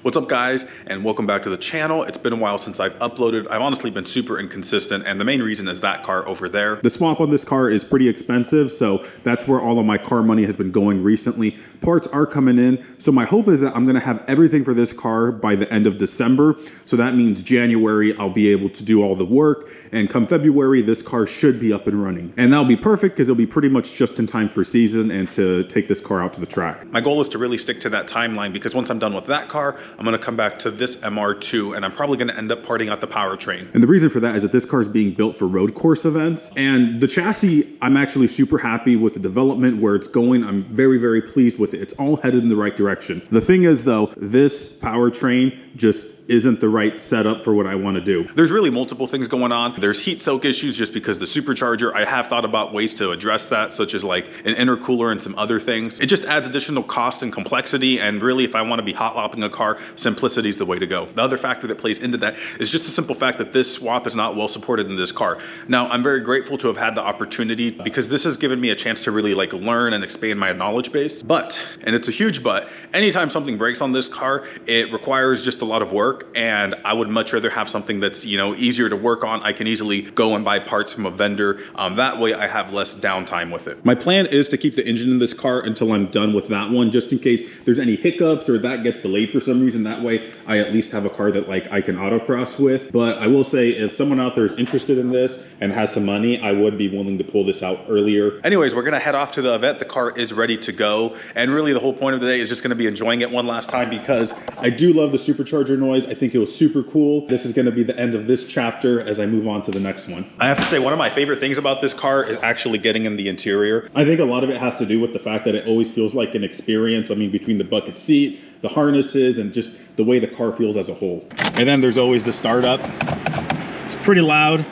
What's up guys, and welcome back to the channel. It's been a while since I've uploaded. I've honestly been super inconsistent, and the main reason is that car over there. The swap on this car is pretty expensive, so that's where all of my car money has been going recently. Parts are coming in, so my hope is that I'm gonna have everything for this car by the end of December. So that means January, I'll be able to do all the work, and come February, this car should be up and running. And that'll be perfect because it'll be pretty much just in time for season and to take this car out to the track. My goal is to really stick to that timeline because once I'm done with that car, I'm gonna come back to this MR2 and I'm probably gonna end up parting out the powertrain. And the reason for that is that this car is being built for road course events. And the chassis, I'm actually super happy with the development, where it's going. I'm very, very pleased with it. It's all headed in the right direction. The thing is though, this powertrain just isn't the right setup for what I want to do. There's really multiple things going on. There's heat soak issues just because the supercharger, I have thought about ways to address that, such as like an intercooler and some other things. It just adds additional cost and complexity, and really if I want to be hot lapping a car, simplicity is the way to go. The other factor that plays into that is just the simple fact that this swap is not well supported in this car. Now, I'm very grateful to have had the opportunity because this has given me a chance to really like learn and expand my knowledge base. But, and it's a huge but, anytime something breaks on this car, it requires just a lot of work, and I would much rather have something that's, you know, easier to work on. I can easily go and buy parts from a vendor. That way I have less downtime with it. My plan is to keep the engine in this car until I'm done with that one, just in case there's any hiccups or that gets delayed for some reason. That way I at least have a car that like I can autocross with. But I will say, if someone out there is interested in this and has some money, I would be willing to pull this out earlier. Anyways, we're gonna head off to the event. The car is ready to go. And really the whole point of the day is just gonna be enjoying it one last time because I do love the supercharger noise. I think it was super cool. This is gonna be the end of this chapter as I move on to the next one. I have to say, one of my favorite things about this car is actually getting in the interior. I think a lot of it has to do with the fact that it always feels like an experience. I mean, between the bucket seat, the harnesses, and just the way the car feels as a whole. And then there's always the startup. It's pretty loud.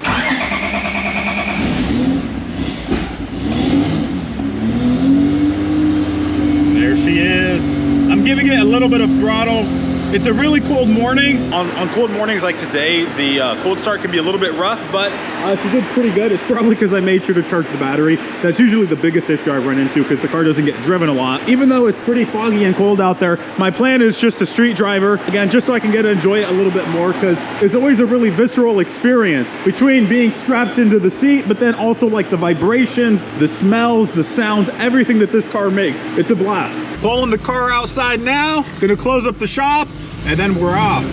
There she is. I'm giving it a little bit of throttle. It's a really cold morning. On cold mornings like today, the cold start can be a little bit rough, but she did pretty good. It's probably because I made sure to charge the battery. That's usually the biggest issue I run into because the car doesn't get driven a lot. Even though it's pretty foggy and cold out there, my plan is just a street driver. Again, just so I can get to enjoy it a little bit more, because it's always a really visceral experience between being strapped into the seat, but then also like the vibrations, the smells, the sounds, everything that this car makes. It's a blast. Pulling the car outside now. Gonna close up the shop, and then we're off.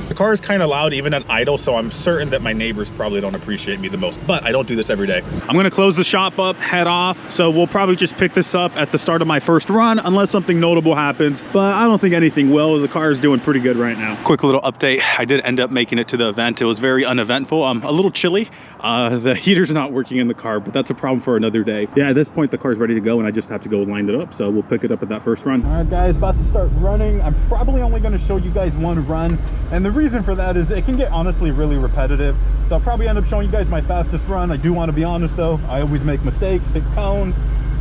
The car is kind of loud even at idle, so I'm certain that my neighbors probably don't appreciate me the most, but I don't do this every day. I'm gonna close the shop up, head off, so we'll probably just pick this up at the start of my first run unless something notable happens, but I don't think anything will. The car is doing pretty good right now. Quick little update. I did end up making it to the event. It was very uneventful. A little chilly. The heater's not working in the car, but that's a problem for another day. Yeah, at this point the car's ready to go and I just have to go line it up, so we'll pick it up at that first run. All right guys, about to start running. I'm probably only gonna show you guys one run, and the reason for that is it can get honestly really repetitive, so I'll probably end up showing you guys my fastest run. I do want to be honest though, I always make mistakes, hit cones,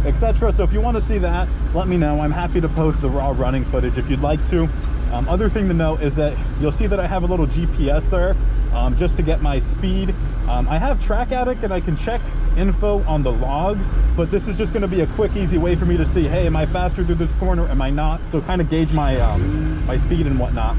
etc. So if you want to see that, let me know. I'm happy to post the raw running footage if you'd like to. Other thing to note is that you'll see that I have a little GPS there, just to get my speed. I have Track Addict and I can check info on the logs, but this is just going to be a quick, easy way for me to see, hey, am I faster through this corner, am I not? So kind of gauge my my speed and whatnot.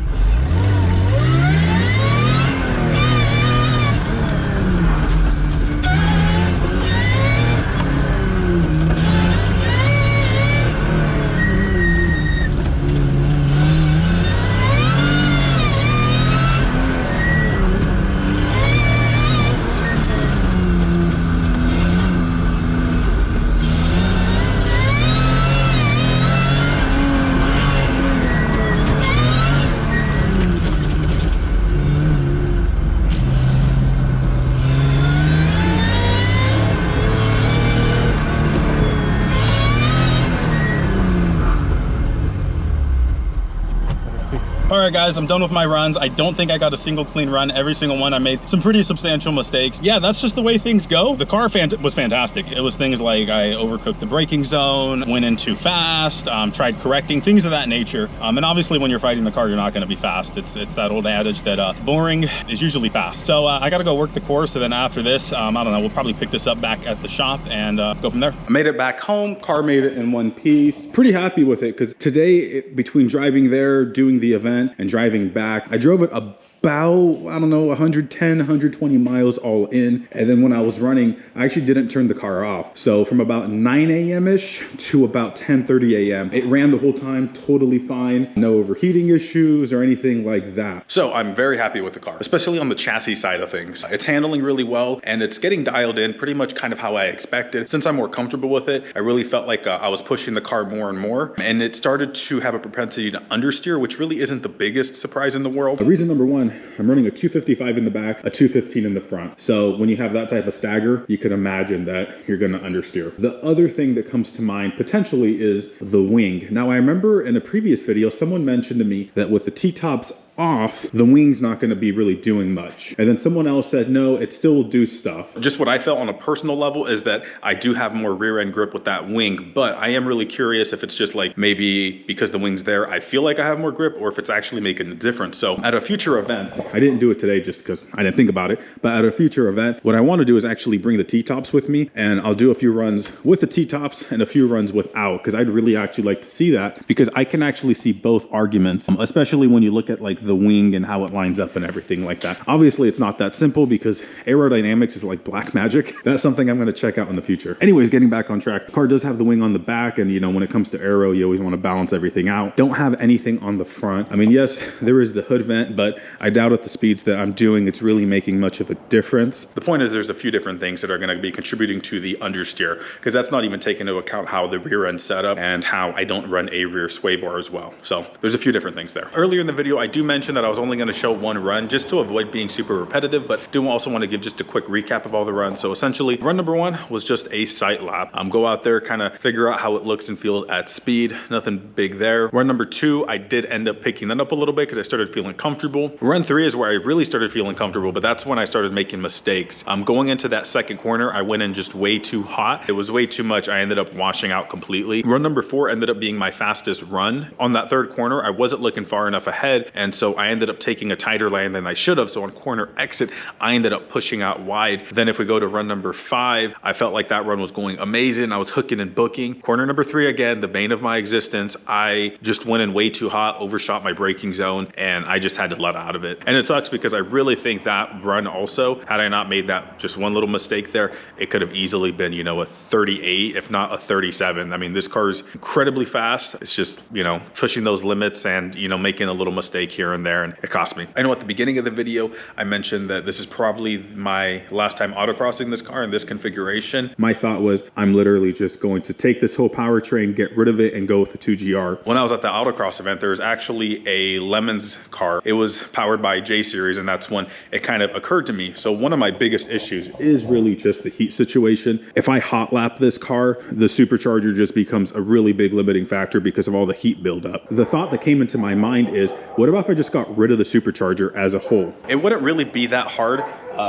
right, guys, I'm done with my runs. I don't think I got a single clean run. Every single one, I made some pretty substantial mistakes. Yeah, that's just the way things go. The car was fantastic. It was things like I overcooked the braking zone, went in too fast, tried correcting, things of that nature. And obviously when you're fighting the car, you're not gonna be fast. It's that old adage that boring is usually fast. So I gotta go work the course, and then after this, I don't know, we'll probably pick this up back at the shop and go from there. I made it back home. Car made it in one piece. Pretty happy with it, because today, between driving there, doing the event, and driving back, I drove it about, I don't know, 110, 120 miles all in. And then when I was running, I actually didn't turn the car off. So from about 9 a.m.-ish to about 10:30 a.m., it ran the whole time totally fine. No overheating issues or anything like that. So I'm very happy with the car, especially on the chassis side of things. It's handling really well, and it's getting dialed in pretty much kind of how I expected. Since I'm more comfortable with it, I really felt like I was pushing the car more and more, and it started to have a propensity to understeer, which really isn't the biggest surprise in the world. Reason number one, I'm running a 255 in the back, a 215 in the front. So when you have that type of stagger, you can imagine that you're gonna understeer. The other thing that comes to mind potentially is the wing. Now, I remember in a previous video, someone mentioned to me that with the T-tops off, the wing's not going to be really doing much. And then someone else said, no, it still will do stuff. Just what I felt on a personal level is that I do have more rear end grip with that wing, but I am really curious if it's just like maybe because the wing's there, I feel like I have more grip, or if it's actually making a difference. So at a future event, I didn't do it today just because I didn't think about it, but at a future event, what I want to do is actually bring the T-tops with me, and I'll do a few runs with the T-tops and a few runs without, because I'd really actually like to see that, because I can actually see both arguments, especially when you look at like the wing and how it lines up and everything like that. Obviously, it's not that simple because aerodynamics is like black magic. That's something I'm going to check out in the future. Anyways, getting back on track, the car does have the wing on the back, and you know, when it comes to aero, you always want to balance everything out. Don't have anything on the front. I mean, yes, there is the hood vent, but I doubt at the speeds that I'm doing, it's really making much of a difference. The point is there's a few different things that are going to be contributing to the understeer, because that's not even taking into account how the rear end set up and how I don't run a rear sway bar as well. So there's a few different things there. Earlier in the video, I do mention that I was only going to show one run just to avoid being super repetitive, but do also want to give just a quick recap of all the runs. So essentially, run number one was just a sight lap. Go out there, kind of figure out how it looks and feels at speed. Nothing big there. Run number two, I did end up picking that up a little bit because I started feeling comfortable. Run three is where I really started feeling comfortable, but that's when I started making mistakes. Going into that second corner, I went in just way too hot. It was way too much. I ended up washing out completely. Run number four ended up being my fastest run. On that third corner, I wasn't looking far enough ahead, and so I ended up taking a tighter lane than I should have. So on corner exit, I ended up pushing out wide. Then if we go to run number five, I felt like that run was going amazing. I was hooking and booking. Corner number three, again, the bane of my existence. I just went in way too hot, overshot my braking zone, and I just had to let out of it. And it sucks because I really think that run also, had I not made that just one little mistake there, it could have easily been, you know, a 38, if not a 37. I mean, this car is incredibly fast. It's just, you know, pushing those limits and, you know, making a little mistake here and there, and it cost me. I know at the beginning of the video, I mentioned that this is probably my last time autocrossing this car in this configuration. My thought was, I'm literally just going to take this whole powertrain, get rid of it, and go with the 2GR. When I was at the autocross event, there was actually a Lemons car. It was powered by J-Series, and that's when it kind of occurred to me. So one of my biggest issues is really just the heat situation. If I hot lap this car, the supercharger just becomes a really big limiting factor because of all the heat buildup. The thought that came into my mind is, what about if I just got rid of the supercharger as a whole? It wouldn't really be that hard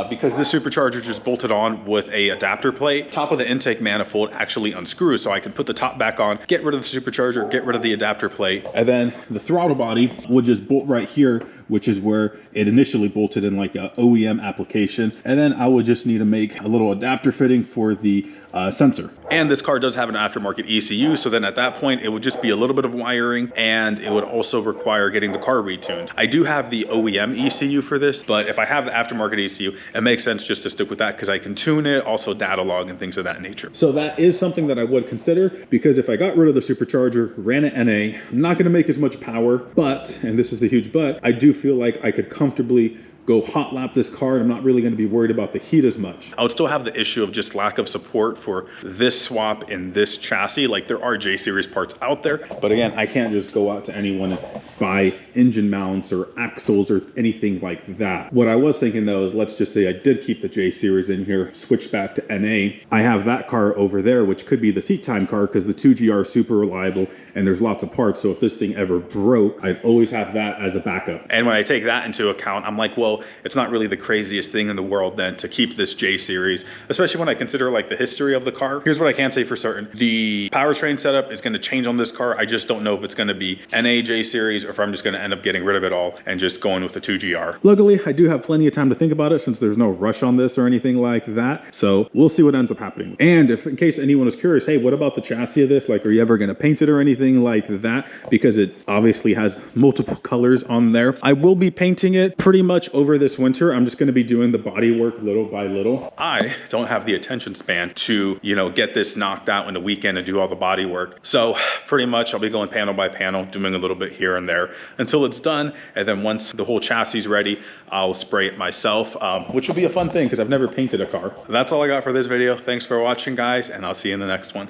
because this supercharger just bolted on with a adapter plate. Top of the intake manifold actually unscrews, so I can put the top back on, get rid of the supercharger, get rid of the adapter plate, and then the throttle body would just bolt right here, which is where it initially bolted in like a OEM application. And then I would just need to make a little adapter fitting for the sensor. And this car does have an aftermarket ECU, so then at that point, it would just be a little bit of wiring, and it would also require getting the car retuned. I do have the OEM ECU for this, but if I have the aftermarket ECU, it makes sense just to stick with that because I can tune it, also data log and things of that nature. So that is something that I would consider, because if I got rid of the supercharger, ran it NA, I'm not gonna make as much power, but, and this is the huge but, I do feel like I could comfortably go hot lap this car, and I'm not really going to be worried about the heat as much. I would still have the issue of just lack of support for this swap in this chassis. Like, there are J series parts out there, but again, I can't just go out to anyone and buy engine mounts or axles or anything like that. What I was thinking though is, let's just say I did keep the J series in here, switch back to NA. I have that car over there, which could be the seat time car, because the 2GR is super reliable and there's lots of parts. So if this thing ever broke, I'd always have that as a backup. And when I take that into account, I'm like, well, it's not really the craziest thing in the world then to keep this J series, especially when I consider like the history of the car. Here's what I can say for certain. The powertrain setup is going to change on this car. I just don't know if it's going to be NA J series or if I'm just going to end up getting rid of it all and just going with the 2GR. Luckily, I do have plenty of time to think about it, since there's no rush on this or anything like that. So we'll see what ends up happening. And if, in case anyone is curious, hey, what about the chassis of this? Like, are you ever going to paint it or anything like that? Because it obviously has multiple colors on there. I will be painting it pretty much over this winter. I'm just going to be doing the body work little by little. I don't have the attention span to, you know, get this knocked out in a weekend and do all the body work. So pretty much I'll be going panel by panel, doing a little bit here and there until it's done. And then once the whole chassis is ready, I'll spray it myself, which will be a fun thing because I've never painted a car. That's all I got for this video. Thanks for watching, guys, and I'll see you in the next one.